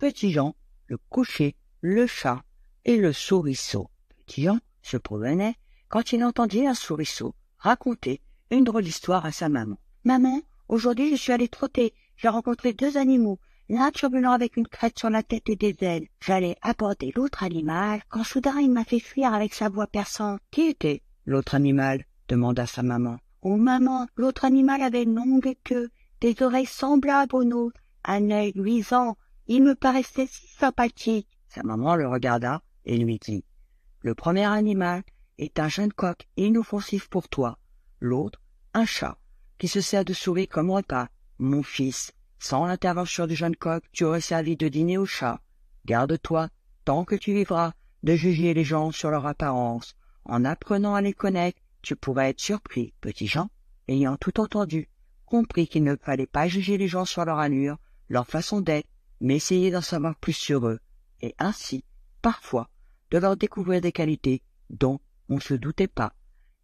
Petit Jean, le cocher, le chat et le souriceau. Petit Jean se promenait quand il entendit un souriceau raconter une drôle d'histoire à sa maman. « Maman, aujourd'hui je suis allé trotter, j'ai rencontré 2 animaux, l'un turbulent avec une crête sur la tête et des ailes. J'allais aborder l'autre animal quand soudain il m'a fait fuir avec sa voix perçante. »« Qui était l'autre animal ?» demanda sa maman. « Oh maman, l'autre animal avait une longue queue, des oreilles semblables aux nôtres, un œil luisant. Il me paraissait si sympathique. » Sa maman le regarda et lui dit « Le premier animal est un jeune coq inoffensif pour toi. L'autre, un chat, qui se sert de souris comme repas. Mon fils, sans l'intervention du jeune coq, tu aurais servi de dîner au chat. Garde-toi, tant que tu vivras, de juger les gens sur leur apparence. En apprenant à les connaître, tu pourrais être surpris. » Petit Jean, ayant tout entendu, comprit qu'il ne fallait pas juger les gens sur leur allure, leur façon d'être, mais essayer d'en savoir plus sur eux, et ainsi, parfois, de leur découvrir des qualités dont on ne se doutait pas.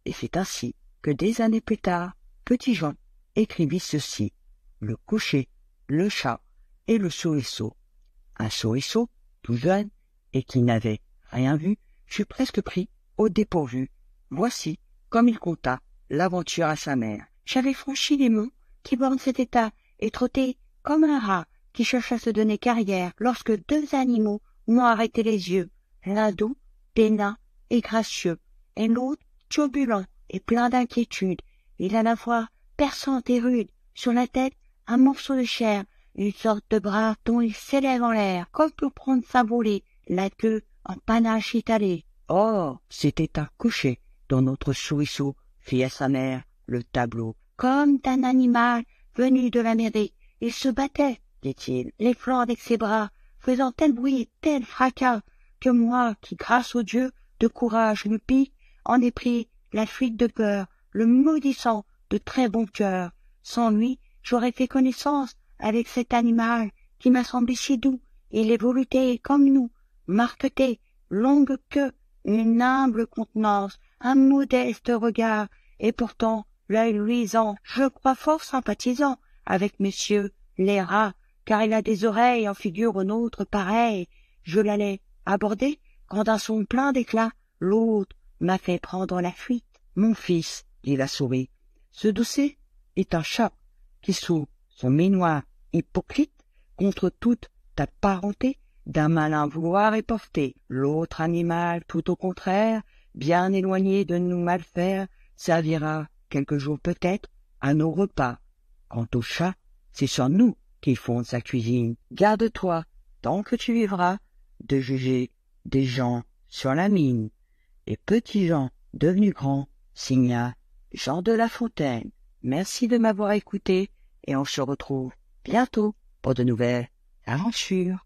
Et c'est ainsi que des années plus tard, Petit Jean écrivit ceci: le cocher, le chat et le souriceau. Un souriceau, tout jeune, et qui n'avait rien vu, fut presque pris au dépourvu. Voici comme il conta l'aventure à sa mère. « J'avais franchi les monts qui bordent cet état et trotté comme un rat qui cherche à se donner carrière lorsque 2 animaux m'ont arrêté les yeux, l'un doux, bénin et gracieux, et l'autre turbulent et plein d'inquiétude. Il a la voix perçante et rude, sur la tête un morceau de chair, une sorte de bras dont il s'élève en l'air, comme pour prendre sa volée, la queue en panache étalée. » Or, c'était un cocher dont notre souriceau fit à sa mère le tableau. « Comme d'un animal venu de l'Amérique, il se battait, dit-il, les flancs avec ses bras, faisant tel bruit et tel fracas, que moi, qui, grâce au Dieu de courage me pique, en ai pris la fuite de peur, le maudissant de très bon cœur. Sans lui, j'aurais fait connaissance avec cet animal qui m'a semblé si doux. Il est velouté comme nous, marqueté, longue queue, une humble contenance, un modeste regard, et pourtant l'œil luisant. Je crois fort sympathisant avec messieurs les rats, car il a des oreilles en figure aux nôtres pareilles. Je l'allais aborder quand d'un son plein d'éclat, l'autre m'a fait prendre la fuite. »« Mon fils, dit la souris, ce doucet est un chat qui, sous son minois hypocrite, contre toute ta parenté, d'un malin vouloir est porté. L'autre animal, tout au contraire, bien éloigné de nous mal faire, servira quelques jours peut-être à nos repas. Quant au chat, c'est sur nous qu'il fonde sa cuisine. Garde-toi, tant que tu vivras, de juger des gens sur la mine. » Et Petit Jean, devenu grand, signa Jean de La Fontaine. Merci de m'avoir écouté et on se retrouve bientôt pour de nouvelles aventures.